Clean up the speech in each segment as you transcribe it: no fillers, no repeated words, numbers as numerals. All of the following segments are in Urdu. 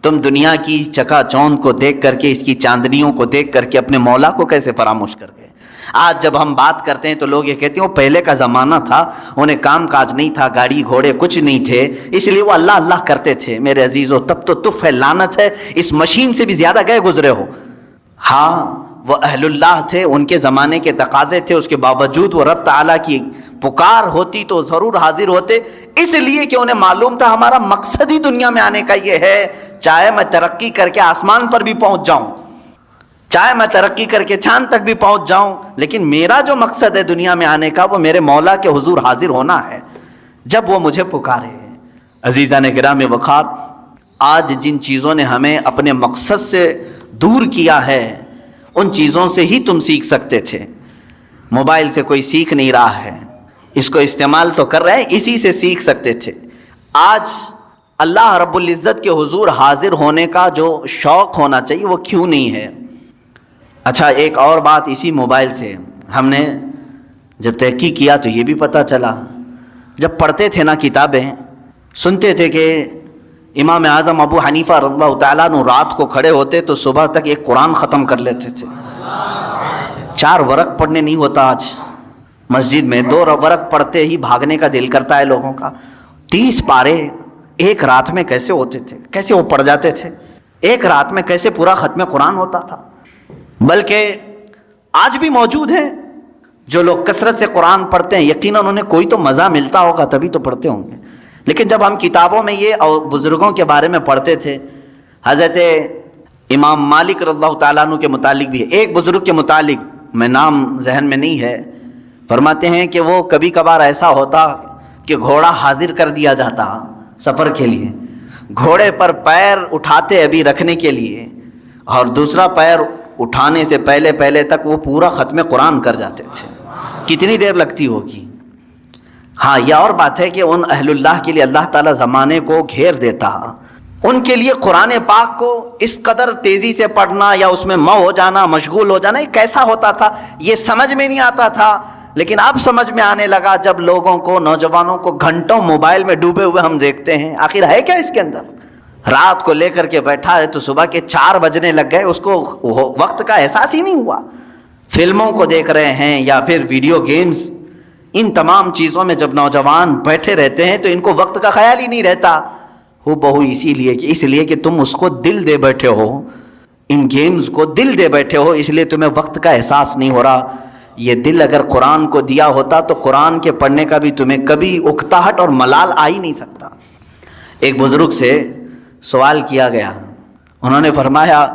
تم دنیا کی چکا چوند کو دیکھ کر کے، اس کی چاندنیوں کو دیکھ کر کے اپنے مولا کو کیسے فراموش کر گئے؟ آج جب ہم بات کرتے ہیں تو لوگ یہ کہتے ہیں وہ پہلے کا زمانہ تھا، انہیں کام کاج نہیں تھا، گاڑی گھوڑے کچھ نہیں تھے، اس لیے وہ اللہ اللہ کرتے تھے۔ میرے عزیزو، تب تو تف ہے، لعنت ہے، اس مشین سے بھی زیادہ گئے گزرے ہو۔ ہاں وہ اہل اللہ تھے، ان کے زمانے کے تقاضے تھے، اس کے باوجود وہ رب تعالیٰ کی پکار ہوتی تو ضرور حاضر ہوتے، اس لیے کہ انہیں معلوم تھا ہمارا مقصد ہی دنیا میں آنے کا یہ ہے، چاہے میں ترقی کر کے آسمان پر بھی پہنچ جاؤں، چاہے میں ترقی کر کے چاند تک بھی پہنچ جاؤں، لیکن میرا جو مقصد ہے دنیا میں آنے کا وہ میرے مولا کے حضور حاضر ہونا ہے جب وہ مجھے پکارے۔ عزیزان گرامی وقار، آج جن چیزوں نے ہمیں اپنے مقصد سے دور کیا ہے ان چیزوں سے ہی تم سیکھ سکتے تھے۔ موبائل سے کوئی سیکھ نہیں رہا ہے، اس کو استعمال تو کر رہے ہیں، اسی سے سیکھ سکتے تھے۔ آج اللہ رب العزت کے حضور حاضر ہونے کا جو شوق ہونا چاہیے وہ کیوں نہیں ہے؟ اچھا، ایک اور بات اسی موبائل سے ہم نے جب تحقیق کیا تو یہ بھی پتہ چلا، جب پڑھتے تھے نا کتابیں، سنتے تھے کہ امام اعظم ابو حنیفہ رضی اللہ تعالیٰ عنہ رات کو کھڑے ہوتے تو صبح تک ایک قرآن ختم کر لیتے تھے۔ 4 ورق پڑھنے نہیں ہوتا آج مسجد میں، 2 ورق پڑھتے ہی بھاگنے کا دل کرتا ہے لوگوں کا۔ 30 پارے ایک رات میں کیسے ہوتے تھے، کیسے وہ پڑھ جاتے تھے، ایک رات میں کیسے پورا ختم قرآن ہوتا تھا؟ بلکہ آج بھی موجود ہیں جو لوگ کثرت سے قرآن پڑھتے ہیں، یقیناً انہیں کوئی تو مزہ ملتا ہوگا تبھی تو پڑھتے ہوں گے۔ لیکن جب ہم کتابوں میں یہ اور بزرگوں کے بارے میں پڑھتے تھے، حضرت امام مالک رضی اللہ تعالیٰ عنہ کے متعلق بھی ہے، ایک بزرگ کے متعلق میں نام ذہن میں نہیں ہے، فرماتے ہیں کہ وہ کبھی کبھار ایسا ہوتا کہ گھوڑا حاضر کر دیا جاتا سفر کے لیے، گھوڑے پر پیر اٹھاتے ابھی رکھنے کے لیے، اور دوسرا پیر اٹھانے سے پہلے پہلے تک وہ پورا ختم قرآن کر جاتے تھے۔ کتنی دیر لگتی ہوگی؟ ہاں، یہ اور بات ہے کہ ان اہل اللہ کے لیے اللہ تعالیٰ زمانے کو گھیر دیتا، ان کے لیے قرآن پاک کو اس قدر تیزی سے پڑھنا یا اس میں ہو جانا، مشغول ہو جانا، یہ کیسا ہوتا تھا یہ سمجھ میں نہیں آتا تھا۔ لیکن اب سمجھ میں آنے لگا جب لوگوں کو، نوجوانوں کو گھنٹوں موبائل میں ڈوبے ہوئے ہم دیکھتے ہیں، آخر ہے کیا اس کے اندر؟ رات کو لے کر کے بیٹھا ہے تو صبح کے 4 بجنے لگ گئے، اس کو وقت کا احساس ہی نہیں ہوا۔ فلموں کو دیکھ رہے ہیں یا پھر ویڈیو گیمز، ان تمام چیزوں میں جب نوجوان بیٹھے رہتے ہیں تو ان کو وقت کا خیال ہی نہیں رہتا۔ ہو بہو اس لیے کہ تم اس کو دل دے بیٹھے ہو، ان گیمز کو دل دے بیٹھے ہو، اس لیے تمہیں وقت کا احساس نہیں ہو رہا۔ یہ دل اگر قرآن کو دیا ہوتا تو قرآن کے پڑھنے کا بھی تمہیں کبھی اکتاہٹ اور ملال آ ہی نہیں سکتا۔ ایک بزرگ سے سوال کیا گیا، انہوں نے فرمایا،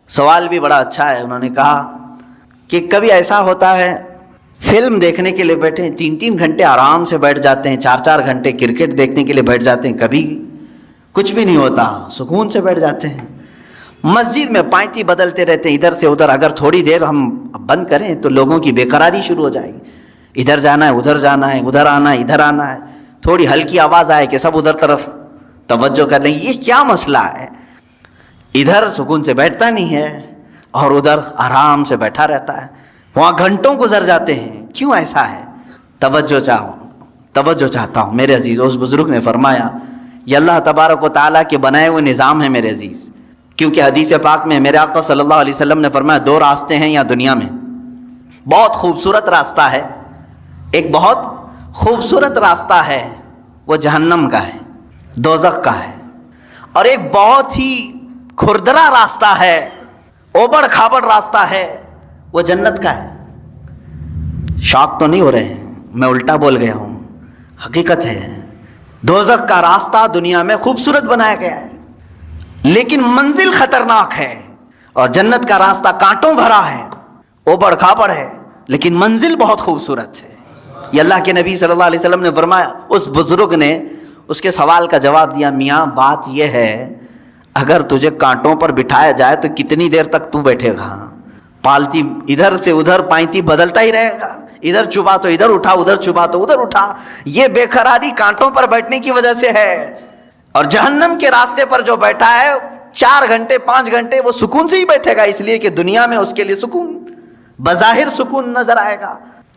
سوال بھی بڑا اچھا ہے، انہوں نے کہا کہ کبھی ایسا ہوتا ہے فلم دیکھنے کے لیے بیٹھے 3 گھنٹے آرام سے بیٹھ جاتے ہیں، 4 گھنٹے کرکٹ دیکھنے کے لیے بیٹھ جاتے ہیں، کبھی کچھ بھی نہیں ہوتا، سکون سے بیٹھ جاتے ہیں۔ مسجد میں پائتی بدلتے رہتے ہیں ادھر سے ادھر، اگر تھوڑی دیر ہم بند کریں تو لوگوں کی بے قراری شروع ہو جائے گی، ادھر جانا ہے ادھر جانا ہے، ادھر آنا ہے ادھر آنا ہے، تھوڑی ہلکی آواز آئے کہ سب ادھر طرف توجہ کر لیں، یہ کیا مسئلہ ہے؟ ادھر سکون سے بیٹھتا نہیں ہے اور ادھر آرام سے بیٹھا رہتا ہے، وہاں گھنٹوں گزر جاتے ہیں، کیوں ایسا ہے؟ توجہ چاہتا ہوں میرے عزیز۔ اس بزرگ نے فرمایا یہ اللہ تبارک و تعالیٰ کے بنائے ہوئے نظام ہے میرے عزیز، کیونکہ حدیث پاک میں میرے آقا صلی اللہ علیہ وسلم نے فرمایا 2 راستے ہیں یہاں دنیا میں، بہت خوبصورت راستہ ہے، ایک بہت خوبصورت راستہ ہے وہ جہنم کا ہے، دوزخ کا ہے، اور ایک بہت ہی کھردرا راستہ ہے، اوبڑ کھابڑ راستہ ہے، وہ جنت کا ہے۔ شاک تو نہیں ہو رہے ہیں، میں الٹا بول گیا ہوں، حقیقت ہے۔ دوزخ کا راستہ دنیا میں خوبصورت بنایا گیا ہے لیکن منزل خطرناک ہے، اور جنت کا راستہ کانٹوں بھرا ہے، اوبڑ کھابڑ ہے، لیکن منزل بہت خوبصورت ہے۔ یہ اللہ کے نبی صلی اللہ علیہ وسلم نے فرمایا۔ اس بزرگ نے اس کے سوال کا جواب دیا، میاں بات یہ ہے اگر تجھے کانٹوں پر بٹھایا جائے تو کتنی دیر تک تو بیٹھے گا؟ پالتی ادھر سے ادھر پائتی بدلتا ہی رہے گا، ادھر چبا تو ادھر اٹھا، ادھر چبا تو ادھر اٹھا۔ یہ بے قراری کانٹوں پر بیٹھنے کی وجہ سے ہے، اور جہنم کے راستے پر جو بیٹھا ہے 4 گھنٹے 5 گھنٹے وہ سکون سے ہی بیٹھے گا، اس لیے کہ دنیا میں اس کے لیے سکون بظاہر سکون نظر آئے گا،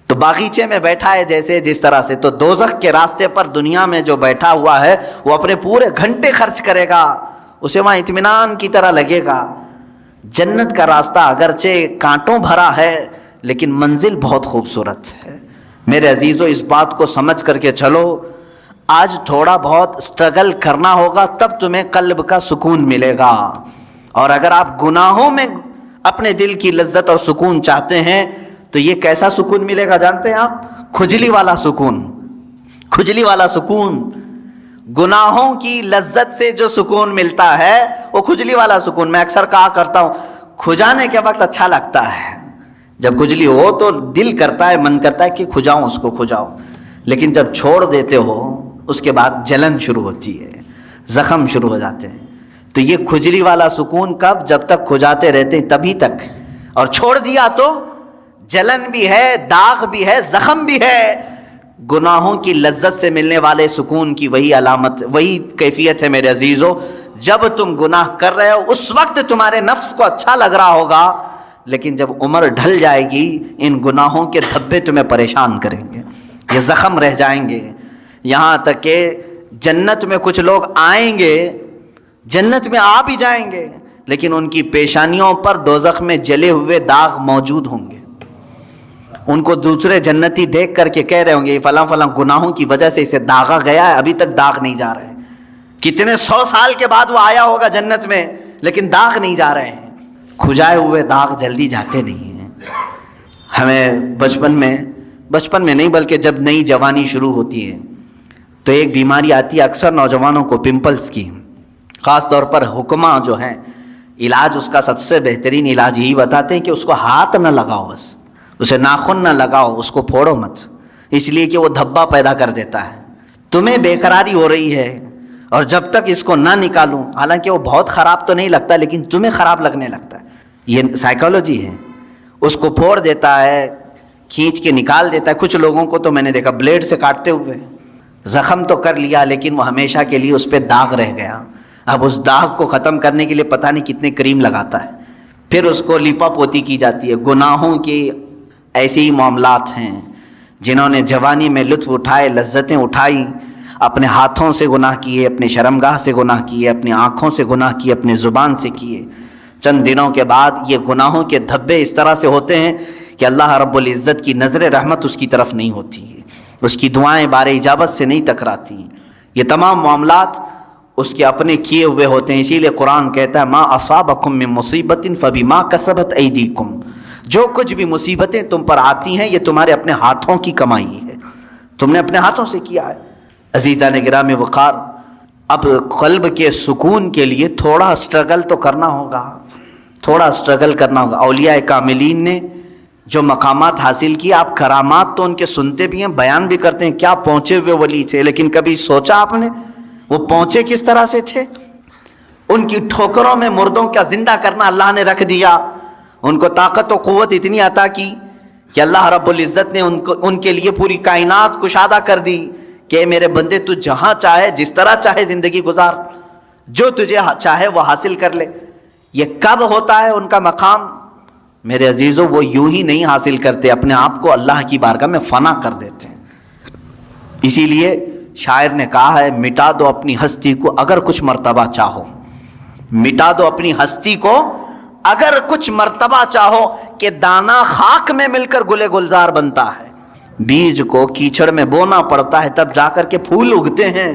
تو باغیچے میں بیٹھا ہے جیسے جس طرح سے، تو دوزخ کے راستے پر دنیا میں جو بیٹھا ہوا ہے وہ اپنے پورے گھنٹے خرچ کرے گا اسے وہاں اطمینان کی طرح لگے گا. جنت کا راستہ اگرچہ کانٹوں بھرا ہے لیکن منزل بہت خوبصورت ہے. میرے عزیزو اس بات کو سمجھ کر کے چلو. آج تھوڑا بہت سٹرگل کرنا ہوگا تب تمہیں قلب کا سکون ملے گا. اور اگر آپ گناہوں میں اپنے دل کی لذت اور سکون چاہتے ہیں تو یہ کیسا سکون ملے گا جانتے ہیں آپ؟ کھجلی والا سکون. کھجلی والا سکون. گناہوں کی لذت سے جو سکون ملتا ہے وہ کھجلی والا سکون. میں اکثر کہا کرتا ہوں کھجانے کے وقت اچھا لگتا ہے, جب کھجلی ہو تو دل کرتا ہے, من کرتا ہے کہ کھجاؤں اس کو, کھجاؤ. لیکن جب چھوڑ دیتے ہو اس کے بعد جلن شروع ہوتی ہے, زخم شروع ہو جاتے ہیں. تو یہ کھجلی والا سکون کب؟ جب تک کھجاتے رہتے ہیں تبھی تک. اور چھوڑ دیا تو جلن بھی ہے, داغ بھی ہے, زخم بھی ہے. گناہوں کی لذت سے ملنے والے سکون کی وہی علامت, وہی کیفیت ہے میرے عزیزو. جب تم گناہ کر رہے ہو اس وقت تمہارے نفس کو اچھا لگ رہا ہوگا, لیکن جب عمر ڈھل جائے گی ان گناہوں کے دھبے تمہیں پریشان کریں گے, یہ زخم رہ جائیں گے. یہاں تک کہ جنت میں کچھ لوگ آئیں گے, جنت میں آ بھی جائیں گے, لیکن ان کی پیشانیوں پر دوزخ میں جلے ہوئے داغ موجود ہوں گے. ان کو دوسرے جنتی دیکھ کر کے کہہ رہے ہوں گے یہ فلاں فلاں گناہوں کی وجہ سے اسے داغا گیا ہے, ابھی تک داغ نہیں جا رہے. کتنے 100 سال کے بعد وہ آیا ہوگا جنت میں لیکن داغ نہیں جا رہے ہیں. کھجائے ہوئے داغ جلدی جاتے نہیں ہیں. ہمیں بچپن میں نہیں بلکہ جب نئی جوانی شروع ہوتی ہے تو ایک بیماری آتی ہے اکثر نوجوانوں کو, پمپلز کی. خاص طور پر حکماں جو ہیں علاج اس کا سب سے بہترین علاج یہی بتاتے ہیں کہ اس کو ہاتھ نہ لگاؤ, بس اسے ناخن نہ لگاؤ, اس کو پھوڑو مت, اس لیے کہ وہ دھبا پیدا کر دیتا ہے. تمہیں بے قراری ہو رہی ہے اور جب تک اس کو نہ نکالوں, حالانکہ وہ بہت خراب تو نہیں لگتا لیکن تمہیں خراب لگنے لگتا ہے. یہ سائیکالوجی ہے. اس کو پھوڑ دیتا ہے, کھینچ کے نکال دیتا ہے. کچھ لوگوں کو تو میں نے دیکھا بلیڈ سے کاٹتے ہوئے, زخم تو کر لیا لیکن وہ ہمیشہ کے لیے اس پہ داغ رہ گیا. اب اس داغ کو ختم کرنے کے لیے پتہ نہیں کتنے کریم لگاتا ہے, پھر اس کو لیپا پوتی کی جاتی ہے. گناہوں کے ایسے ہی معاملات ہیں. جنہوں نے جوانی میں لطف اٹھائے, لذتیں اٹھائی, اپنے ہاتھوں سے گناہ کیے, اپنے شرمگاہ سے گناہ کیے, اپنی آنکھوں سے گناہ کیے, اپنے زبان سے کیے, چند دنوں کے بعد یہ گناہوں کے دھبے اس طرح سے ہوتے ہیں کہ اللہ رب العزت کی نظر رحمت اس کی طرف نہیں ہوتی ہے, اس کی دعائیں بار اجابت سے نہیں ٹکراتی. یہ تمام معاملات اس کے اپنے کیے ہوئے ہوتے ہیں. اسی لیے قرآن کہتا ہے ما اصابکم من مصیبت فبما کسبت ایدیکم, جو کچھ بھی مصیبتیں تم پر آتی ہیں یہ تمہارے اپنے ہاتھوں کی کمائی ہے, تم نے اپنے ہاتھوں سے کیا ہے. عزیزان گرامی وقار, اب قلب کے سکون کے لیے تھوڑا سٹرگل تو کرنا ہوگا, تھوڑا سٹرگل کرنا ہوگا. اولیاء کاملین نے جو مقامات حاصل کیے, آپ کرامات تو ان کے سنتے بھی ہیں, بیان بھی کرتے ہیں, کیا پہنچے ہوئے ولی تھے, لیکن کبھی سوچا آپ نے وہ پہنچے کس طرح سے تھے؟ ان کی ٹھوکروں میں مردوں کا زندہ کرنا اللہ نے رکھ دیا. ان کو طاقت و قوت اتنی عطا کی کہ اللہ رب العزت نے ان کے لیے پوری کائنات کشادہ کر دی کہ میرے بندے تو جہاں چاہے جس طرح چاہے زندگی گزار, جو تجھے چاہے وہ حاصل کر لے. یہ کب ہوتا ہے ان کا مقام؟ میرے عزیزو وہ یوں ہی نہیں حاصل کرتے, اپنے آپ کو اللہ کی بارگاہ میں فنا کر دیتے ہیں. اسی لیے شاعر نے کہا ہے مٹا دو اپنی ہستی کو اگر کچھ مرتبہ چاہو, مٹا دو اپنی ہستی کو اگر کچھ مرتبہ چاہو, کہ دانا خاک میں مل کر گلے گلزار بنتا ہے. بیج کو کیچڑ میں بونا پڑتا ہے تب جا کر کے پھول اگتے ہیں.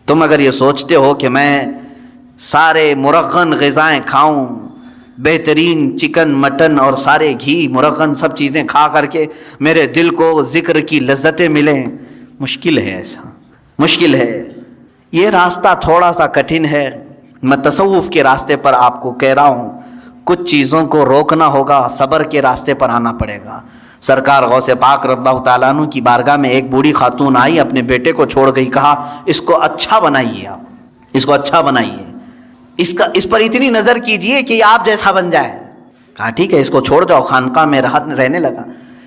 تم اگر یہ سوچتے ہو کہ میں سارے مرغن غذائیں کھاؤں, بہترین چکن مٹن اور سارے گھی مرغن سب چیزیں کھا کر کے میرے دل کو ذکر کی لذتیں ملیں, مشکل ہے, ایسا مشکل ہے. یہ راستہ تھوڑا سا کٹھن ہے. میں تصوف کے راستے پر آپ کو کہہ رہا ہوں, کچھ چیزوں کو روکنا ہوگا, صبر کے راستے پر آنا پڑے گا. سرکار غوث پاک رضی اللہ تعالیٰ عنہ کی بارگاہ میں ایک بوڑھی خاتون آئی, اپنے بیٹے کو چھوڑ گئی, کہا اس کو اچھا بنائیے, آپ اس کو اچھا بنائیے, اس پر اتنی نظر کیجئے کہ آپ جیسا بن جائے. کہا ٹھیک ہے اس کو چھوڑ جاؤ. خانقاہ میں رہنے لگا.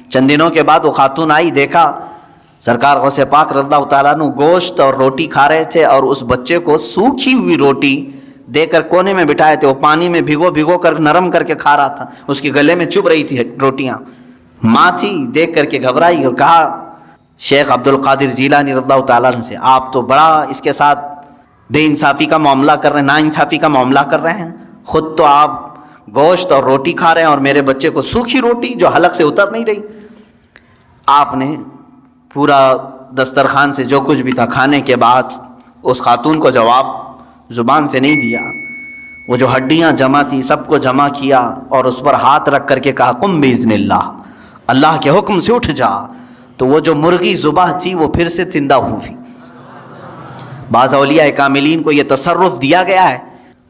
چند دنوں کے بعد وہ خاتون آئی, دیکھا سرکار غوث پاک رضی اللہ تعالیٰ عنہ گوشت اور روٹی کھا رہے تھے, اور اس بچے کو سوکھی ہوئی روٹی دے کر کونے میں بٹھائے تھے. وہ پانی میں بھگو کر نرم کر کے کھا رہا تھا, اس کے گلے میں چبھ رہی تھی روٹیاں. ماں تھی, دیکھ کر کے گھبرائی اور کہا شیخ عبد القادر جیلانی رضی اللہ تعالیٰ عنہ سے, آپ تو بڑا اس کے ساتھ بے انصافی کا معاملہ کر رہے ہیں, نا انصافی کا معاملہ کر رہے ہیں. خود تو آپ گوشت اور روٹی کھا رہے ہیں اور میرے بچے کو سوکھی روٹی جو حلق سے اتر نہیں رہی. آپ نے پورا دسترخوان سے جو کچھ بھی تھا کھانے کے بعد اس خاتون کو جواب زبان سے نہیں دیا. وہ جو ہڈیاں جمع تھی سب کو جمع کیا اور اس پر ہاتھ رکھ کر کے کہا قم باذن اللہ, اللہ کے حکم سے اٹھ جا. تو وہ جو مرغی ذبح تھی وہ پھر سے زندہ ہوئی. بعض اولیاء کاملین کو یہ تصرف دیا گیا ہے,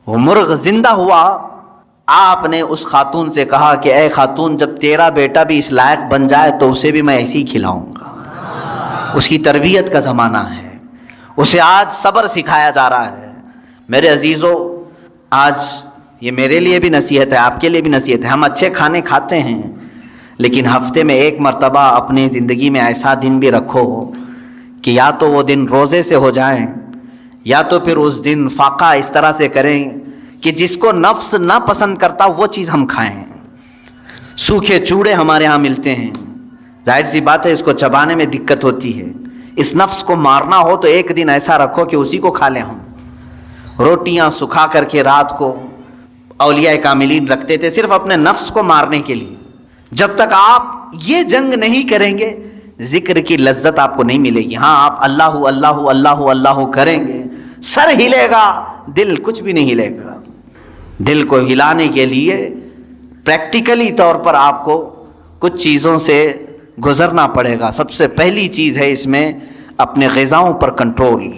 وہ مرغ زندہ ہوا. آپ نے اس خاتون سے کہا کہ اے خاتون, جب تیرا بیٹا بھی اس لائق بن جائے تو اسے بھی میں ایسے ہی کھلاؤں گا. اس کی تربیت کا زمانہ ہے, اسے آج صبر سکھایا جا رہا ہے. میرے عزیزو, آج یہ میرے لیے بھی نصیحت ہے, آپ کے لیے بھی نصیحت ہے. ہم اچھے کھانے کھاتے ہیں, لیکن ہفتے میں ایک مرتبہ اپنی زندگی میں ایسا دن بھی رکھو کہ یا تو وہ دن روزے سے ہو جائیں, یا تو پھر اس دن فاقہ اس طرح سے کریں کہ جس کو نفس نہ پسند کرتا وہ چیز ہم کھائیں. سوکھے چوڑے ہمارے ہاں ملتے ہیں, ظاہر سی بات ہے اس کو چبانے میں دقت ہوتی ہے. اس نفس کو مارنا ہو تو ایک دن ایسا رکھو کہ اسی کو کھا لیں. ہم روٹیاں سکھا کر کے رات کو اولیاء کاملین رکھتے تھے صرف اپنے نفس کو مارنے کے لیے. جب تک آپ یہ جنگ نہیں کریں گے ذکر کی لذت آپ کو نہیں ملے گی. ہاں آپ اللہ اللہ اللہ اللہ کریں گے, سر ہلے گا, دل کچھ بھی نہیں ہلے گا. دل کو ہلانے کے لیے پریکٹیکلی طور پر آپ کو کچھ چیزوں سے گزرنا پڑے گا. سب سے پہلی چیز ہے اس میں اپنے غذاؤں پر کنٹرول,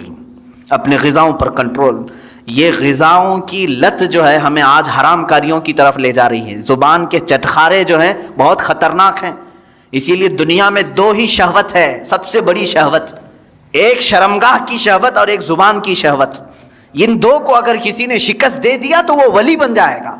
اپنے غذاؤں پر کنٹرول. یہ غذاؤں کی لت جو ہے ہمیں آج حرام کاریوں کی طرف لے جا رہی ہے. زبان کے چٹخارے جو ہیں بہت خطرناک ہیں. اسی لیے دنیا میں دو ہی شہوت ہے, سب سے بڑی شہوت, ایک شرمگاہ کی شہوت اور ایک زبان کی شہوت. ان دو کو اگر کسی نے شکست دے دیا تو وہ ولی بن جائے گا.